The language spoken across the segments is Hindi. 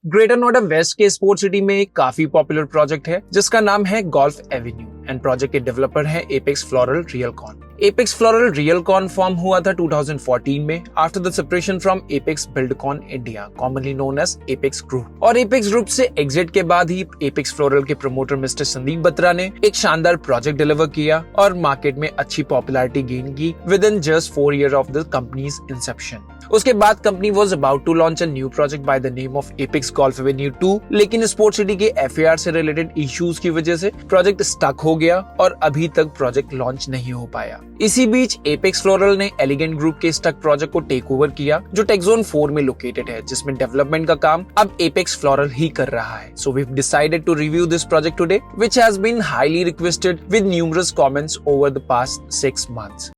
ग्रेटर नोएडा वेस्ट के स्पोर्ट सिटी में एक काफी पॉपुलर प्रोजेक्ट है जिसका नाम है गोल्फ एवेन्यू एंड प्रोजेक्ट के डेवलपर है Apex Floral Realcon. Apex Floral Realcon form हुआ था 2014 में after the separation from Apex Buildcon India, commonly known as Apex group. और एपेक्स ग्रुप से एग्जिट के बाद ही एपेक्स फ्लोरल के प्रमोटर मिस्टर संदीप बत्रा ने एक शानदार प्रोजेक्ट डिलीवर किया और मार्केट में अच्छी पॉपुलैरिटी गेन की within just 4 years of the company's inception. उसके बाद company was about to launch a new project by the name of Apex Golf Avenue 2, लेकिन स्पोर्ट सिटी के एफएआर से रिलेटेड इश्यूज की वजह से प्रोजेक्ट स्टक हो गया और अभी तक प्रोजेक्ट लॉन्च नहीं हो पाया। इसी बीच एपेक्स फ्लोरल ने एलिगेंट ग्रुप के स्टक प्रोजेक्ट को टेक ओवर किया जो टेकजोन 4 में लोकेटेड है, जिसमें डेवलपमेंट का काम अब एपेक्स फ्लोरल ही कर रहा है। So we decided to review this project today which has been highly requested with numerous comments over the past 6 months।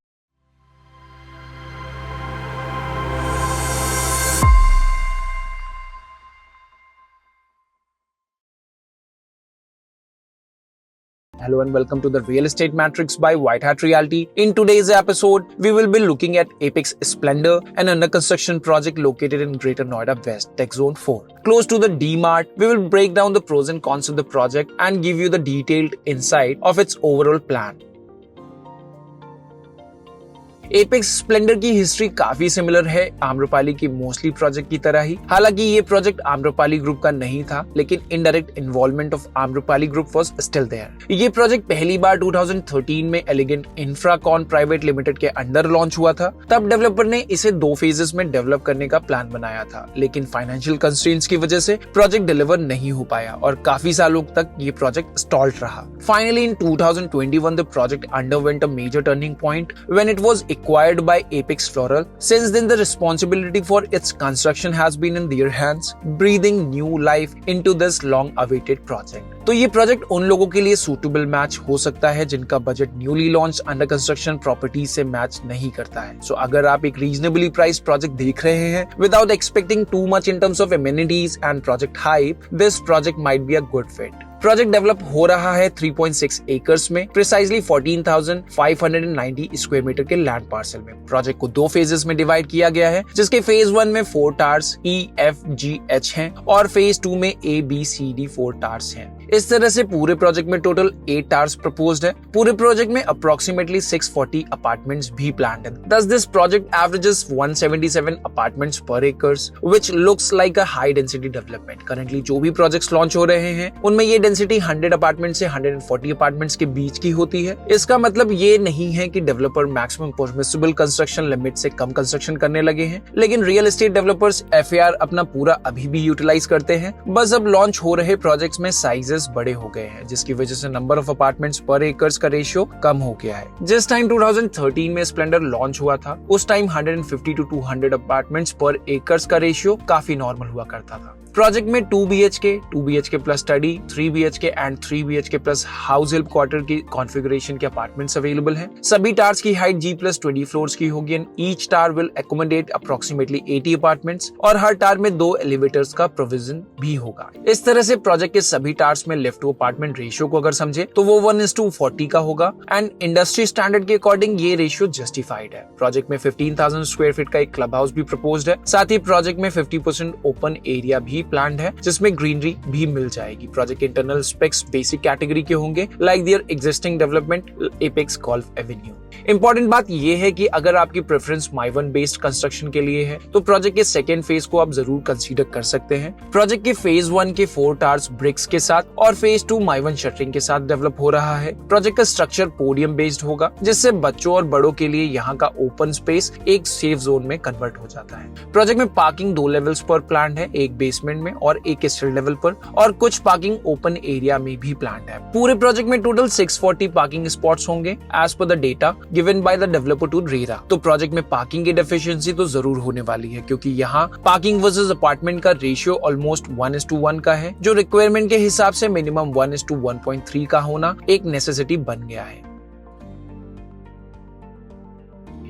Hello and welcome to the Real Estate Matrix by White Hat Realty. In today's episode, we will be looking at Apex Splendor, an under construction project located in Greater Noida West, Tech Zone 4. Close to the D-Mart, we will break down the pros and cons of the project and give you the detailed insight of its overall plan. Apex Splendor की हिस्ट्री काफी सिमिलर है आम्रपाली की मोस्टली प्रोजेक्ट की तरह ही। हालांकि ये प्रोजेक्ट आम्रपाली ग्रुप का नहीं था, लेकिन indirect involvement of Amrapali group was still there. ये प्रोजेक्ट पहली बार 2013 में एलिगेंट इंफ्राकॉन प्राइवेट लिमिटेड के अंडर लॉन्च हुआ था। तब डेवलपर ने इसे 2 phases में डेवलप करने का प्लान बनाया था, लेकिन फाइनेंशियल कंस्ट्रेंट्स की वजह से प्रोजेक्ट डिलीवर नहीं हो पाया और काफी सालों तक ये प्रोजेक्ट स्टॉल्ड रहा। Finally in 2021 the project underwent a major turning point when it was acquired by Apex Floral. Since then, the responsibility for its construction has been in their hands, breathing new life into this long-awaited project. तो ये प्रोजेक्ट उन लोगों के लिए सूटेबल मैच हो सकता है जिनका budget newly launch under construction property से मैच नहीं करता है। सो अगर आप एक रीजनेबली प्राइस प्रोजेक्ट देख रहे हैं without expecting too much in terms of amenities and project hype, this project might be a good fit. Project develop हो रहा है 3.6 एकर्स में, प्रिसाइजली 14,590 स्क्वायर मीटर के लैंड पार्सल में। प्रोजेक्ट को 2 phases में डिवाइड किया गया है, जिसके फेज 1 में 4 टावर्स EFGH हैं और फेज 2 में ABCD 4 टावर्स हैं। इस तरह से पूरे प्रोजेक्ट में टोटल 8 टावर्स प्रपोज्ड है। पूरे प्रोजेक्ट में अप्रोक्सीमेटली 640 अपार्टमेंट्स भी प्लान्ड है। Thus this project averages 177 apartments per acres, which looks like a high density development. Currently जो भी प्रोजेक्ट्स लॉन्च हो रहे हैं उनमें ये डेंसिटी 100 अपार्टमेंट से 140 अपार्टमेंट्स के बीच की होती है। इसका मतलब ये नहीं है कि developer maximum permissible construction limit से कम कंस्ट्रक्शन करने लगे हैं, लेकिन रियल एस्टेट डेवलपर्स एफएआर अपना पूरा अभी भी यूटिलाइज करते हैं। बस अब लॉन्च हो रहे प्रोजेक्ट्स में साइजेस बड़े हो गए हैं, जिसकी वजह से नंबर ऑफ अपार्टमेंट्स पर एकर्स का रेशियो कम हो गया है। जिस टाइम 2013 में स्प्लेंडर लॉन्च हुआ था उस टाइम 150 to 200 अपार्टमेंट्स पर एकर्स का रेशियो काफी नॉर्मल हुआ करता था। प्रोजेक्ट में 2 BHK plus study, 3 BHK and 3 BHK plus house help quarter की कॉन्फ़िगरेशन के अपार्टमेंट्स अवेलेबल हैं। सभी टावर्स की हाइट G+20 फ्लोर्स की होगी and each tower will accommodate approximately 80 apartments और हर टावर में 2 एलिवेटर्स का प्रोविजन भी होगा। इस तरह से प्रोजेक्ट के सभी टावर्स में लिफ्ट टू अपार्टमेंट रेशियो को अगर समझे तो वो 1:40 का होगा एंड इंडस्ट्री स्टैंडर्ड के अकॉर्डिंग ये रेशियो जस्टिफाइड है। प्रोजेक्ट में 15,000 स्क्वायर फीट का एक क्लब हाउस भी प्रपोज्ड है। साथ ही प्रोजेक्ट में 50% ओपन एरिया भी प्लान्ड है, जिसमें ग्रीनरी भी मिल जाएगी। प्रोजेक्ट के इंटरनल स्पेक्स बेसिक कैटेगरी के होंगे like their existing development apex Golf Avenue. Important बात यह है कि अगर आपकी प्रेफरेंस माइवन बेस्ड कंस्ट्रक्शन के लिए है तो प्रोजेक्ट के सेकेंड फेज को आप जरूर कंसीडर कर सकते हैं। प्रोजेक्ट के फेज 1 के 4 टावर्स ब्रिक्स के साथ और फेज 2 माइवन शटरिंग के साथ डेवलप हो रहा है। प्रोजेक्ट का स्ट्रक्चर पोडियम बेस्ड होगा, जिससे बच्चों और बड़ों के लिए यहाँ का ओपन स्पेस एक सेफ जोन में कन्वर्ट हो जाता है। प्रोजेक्ट में पार्किंग 2 लेवल्स पर प्लान्ड है, एक बेसमेंट में और एक स्टिल लेवल पर, और कुछ पार्किंग ओपन एरिया में भी प्लान्ड है। पूरे प्रोजेक्ट में टोटल 640 पार्किंग स्पॉट्स होंगे as per the data given by the developer to RERA. तो प्रोजेक्ट में पार्किंग की डेफिशिएंसी तो जरूर होने वाली है, क्योंकि यहाँ पार्किंग वर्सेस अपार्टमेंट का रेशियो ऑलमोस्ट 1:1 का है, जो रिक्वायरमेंट के हिसाब से मिनिमम 1:1.3 का होना एक नेसेसिटी बन गया है।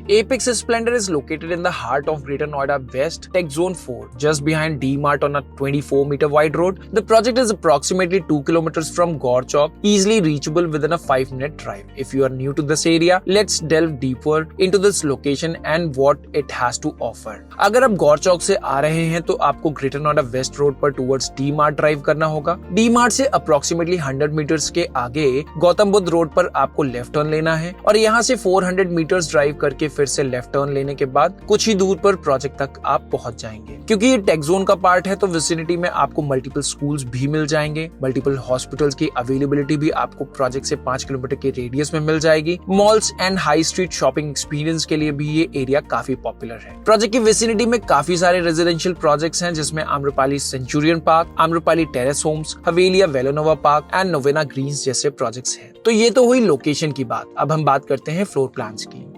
Apex Splendor is located in the heart of Greater Noida West, Tech Zone 4, just behind D-Mart on a 24-meter wide road. The project is approximately 2 kilometers from Gaur Chowk, easily reachable within a 5-minute drive. If you are new to this area, let's delve deeper into this location and what it has to offer. अगर आप गौर चौक से आ रहे हैं तो आपको ग्रेटर नोएडा वेस्ट रोड पर टुवर्ड्स D-Mart ड्राइव करना होगा। D-Mart से अप्रोक्सीमेटली 100 मीटर्स के आगे गौतम बुद्ध रोड पर आपको लेफ्ट टर्न लेना है और यहाँ से 400 मीटर्स ड्राइव करके फिर से लेफ्ट टर्न लेने के बाद कुछ ही दूर पर प्रोजेक्ट तक आप पहुंच जाएंगे। क्योंकि ये टेक जोन का पार्ट है तो विसिनिटी में आपको मल्टीपल स्कूल्स भी मिल जाएंगे, मल्टीपल हॉस्पिटल्स की अवेलेबिलिटी भी आपको प्रोजेक्ट से 5 किलोमीटर के रेडियस में मिल जाएगी। Malls and high street shopping experience के लिए भी ये एरिया काफी पॉपुलर है। प्रोजेक्ट की विसिनिटी में काफी सारे रेजिडेंशियल प्रोजेक्ट्स हैं जिसमें Amrapali centurion park, Amrapali terrace homes, Haveliya Valenova park and Novena greens जैसे प्रोजेक्ट्स हैं। तो ये तो हुई लोकेशन की बात। अब हम बात करते हैं फ्लोर प्लान्स की।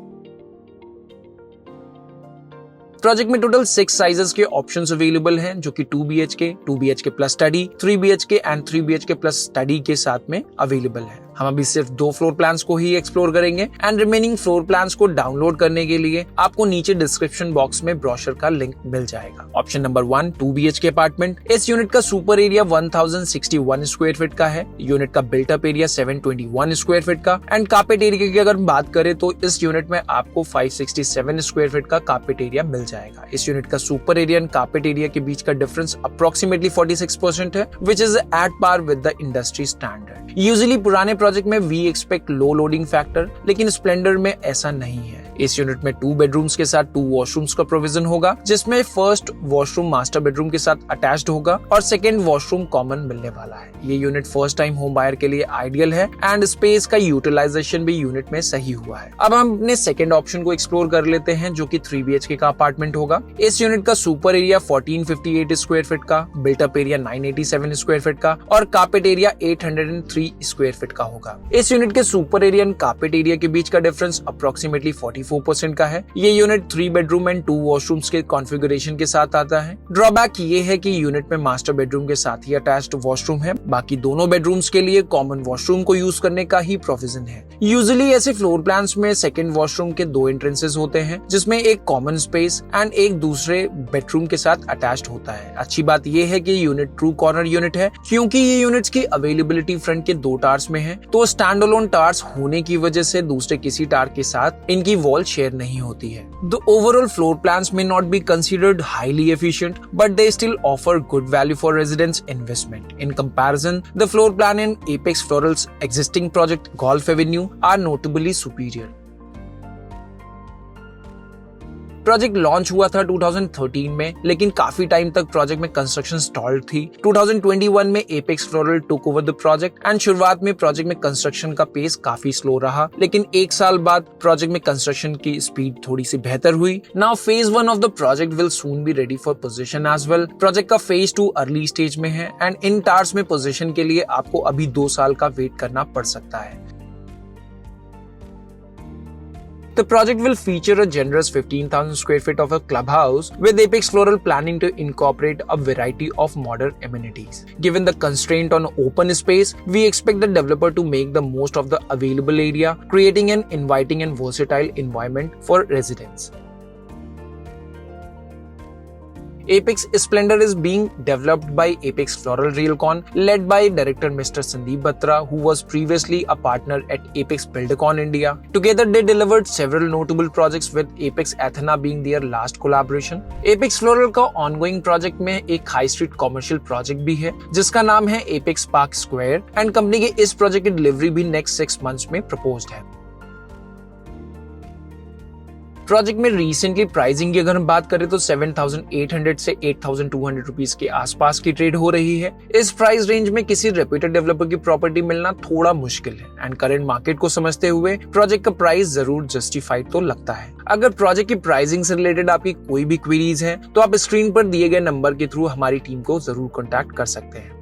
प्रोजेक्ट में टोटल 6 साइजेस के ऑप्शंस अवेलेबल हैं जो कि 2 BHK, 2 BHK plus study, 3 BHK and 3 BHK plus study के साथ में अवेलेबल है। हम अभी सिर्फ 2 फ्लोर प्लान्स को ही एक्सप्लोर करेंगे एंड रिमेनिंग फ्लोर प्लान्स को डाउनलोड करने के लिए आपको नीचे डिस्क्रिप्शन बॉक्स में ब्रोशर का लिंक मिल जाएगा। Option number 1, 2 BHK apartment. इस यूनिट का सुपर एरिया 1061 स्क्वायर फीट का है। यूनिट का बिल्टअप एरिया 721 स्क्वायर फीट का एंड कार्पेट एरिया की अगर बात करें तो इस यूनिट में आपको 567 स्क्वायर फीट का कार्पेट एरिया मिल जाएगा। इस यूनिट का super area and carpet area के बीच का डिफरेंस अप्रोक्सीमेटली 46% है, which is at par with the industry standard. Usually पुराने प्रोजेक्ट में we expect low loading factor, लेकिन स्प्लेंडर में ऐसा नहीं है। इस यूनिट में 2 बेडरूम्स के साथ 2 वॉशरूम्स का प्रोविजन होगा, जिसमें फर्स्ट वॉशरूम मास्टर बेडरूम के साथ अटैच्ड होगा और सेकंड वॉशरूम कॉमन मिलने वाला है। ये unit first time home buyer के लिए आइडियल है एंड स्पेस का यूटिलाइजेशन भी यूनिट में सही हुआ है। अब हम अपने सेकंड ऑप्शन को एक्सप्लोर कर लेते हैं जो कि 3 BHK का अपार्टमेंट होगा। इस यूनिट का सुपर एरिया 1458 स्क्वायर फीट का, बिल्टअप एरिया 987 स्क्वायर फीट का और कार्पेट एरिया 803 स्क्वायर फीट का होगा। इस यूनिट के super area and carpet area के बीच का डिफरेंस अप्रोक्सीमेटली 44% का है। ये यूनिट 3 बेडरूम एंड 2 वॉशरूम्स के कॉन्फ़िगरेशन के साथ आता है। ड्रॉबैक ये है कि यूनिट में मास्टर बेडरूम के साथ ही अटैच्ड वॉशरूम है, बाकी दोनों बेडरूम्स के लिए कॉमन वॉशरूम को यूज करने का ही प्रोविजन है। यूजुअली ऐसे फ्लोर प्लान्स में सेकंड वॉशरूम के 2 एंट्रेंसेस होते हैं, जिसमें एक कॉमन स्पेस एंड एक दूसरे बेडरूम के साथ अटैच्ड होता है। अच्छी बात ये है कि यूनिट ट्रू कॉर्नर यूनिट है, क्योंकि ये यूनिट्स की अवेलेबिलिटी फ्रंट के 2 टावर्स में है, तो स्टैंड अलोन टावर्स होने की वजह से दूसरे किसी टावर के साथ इनकी वॉल शेयर नहीं होती है। The overall floor plans may not be considered highly efficient, but they still offer good value for residents' investment. In comparison, the floor plan in Apex Floral's existing project Golf Avenue are notably superior. Project launch हुआ था 2013 में, लेकिन काफी टाइम तक प्रोजेक्ट में कंस्ट्रक्शन स्टॉल्ड थी। 2021 में apex floral took over the project and शुरुआत में प्रोजेक्ट में कंस्ट्रक्शन का पेस काफी स्लो रहा, लेकिन 1 साल बाद प्रोजेक्ट में कंस्ट्रक्शन की स्पीड थोड़ी सी बेहतर हुई। Now phase 1 of the project will soon be ready for possession as well. Project का फेज 2 अर्ली स्टेज में है एंड इन टावर्स में पोजीशन के लिए आपको अभी 2 साल का वेट करना पड़ सकता है। The project will feature a generous 15,000 square feet of a clubhouse, with Apex Floral planning to incorporate a variety of modern amenities. Given the constraint on open space, we expect the developer to make the most of the available area, creating an inviting and versatile environment for residents. Apex Splendor is being developed by Apex Floral Realcon, led by director Mr. Sandeep Batra, who was previously a partner at Apex Buildercon India. Together, they delivered several notable projects, with Apex Athena being their last collaboration. Apex Floral का ongoing project में एक high street commercial project भी है, जिसका नाम है Apex Park Square, and company के इस project की delivery भी next 6 months में proposed है। प्रोजेक्ट में रिसेंटली प्राइसिंग की अगर हम बात करें तो 7,800 से 8,200 रुपीस के आसपास की ट्रेड हो रही है। इस प्राइस रेंज में किसी रेप्यूटेड डेवलपर की प्रॉपर्टी मिलना थोड़ा मुश्किल है एंड करंट मार्केट को समझते हुए प्रोजेक्ट का प्राइस जरूर जस्टिफाइड तो लगता है। अगर प्रोजेक्ट की प्राइसिंग से रिलेटेड आपकी कोई भी क्वेरीज है तो आप स्क्रीन पर दिए गए नंबर के थ्रू हमारी टीम को जरूर कॉन्टैक्ट कर सकते हैं।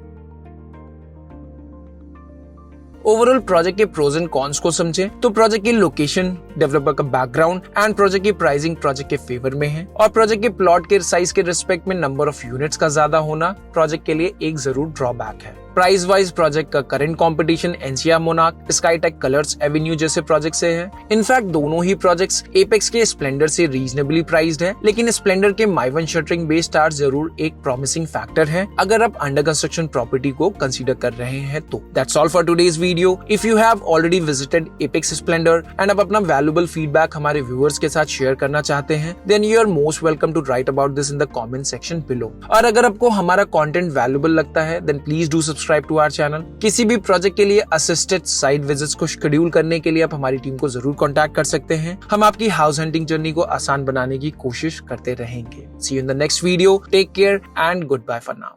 ओवरऑल प्रोजेक्ट के प्रोज एंड कॉन्स को समझें तो प्रोजेक्ट की लोकेशन डेवलपर का बैकग्राउंड एंड प्रोजेक्ट की प्राइसिंग प्रोजेक्ट के फेवर में है, और प्रोजेक्ट के प्लॉट के साइज के रिस्पेक्ट में नंबर ऑफ यूनिट्स का ज्यादा होना प्रोजेक्ट के लिए एक जरूर ड्रॉबैक है। प्राइस वाइज प्रोजेक्ट का current competition NCR monarch, Skytech colours Avenue जैसे प्रोजेक्ट से है। इनफैक्ट दोनों ही प्रोजेक्ट्स एपेक्स के स्प्लेंडर से रीजनेबली प्राइस्ड है, लेकिन स्प्लेंडर के माइवन शटरिंग बेस्ड टायर जरूर एक प्रॉमिसिंग फैक्टर है अगर आप अंडर कंस्ट्रक्शन प्रॉपर्टी को कंसीडर कर रहे हैं तो। That's all for today's video. If you have already visited apex Splendor and आप अपना वैल्यूएबल फीडबैक हमारे व्यूअर्स के साथ शेयर करना चाहते हैं, then you are most welcome to write about this in the comment section below. और अगर आपको हमारा कंटेंट वैल्यूएबल लगता है, then please do subscribe to our channel. किसी भी प्रोजेक्ट के लिए असिस्टेड साइट विजिट्स को शेड्यूल करने के लिए आप हमारी टीम को जरूर कांटेक्ट कर सकते हैं। हम आपकी हाउस हंटिंग जर्नी को आसान बनाने की कोशिश करते रहेंगे। See you in the next video. Take care and good bye for now.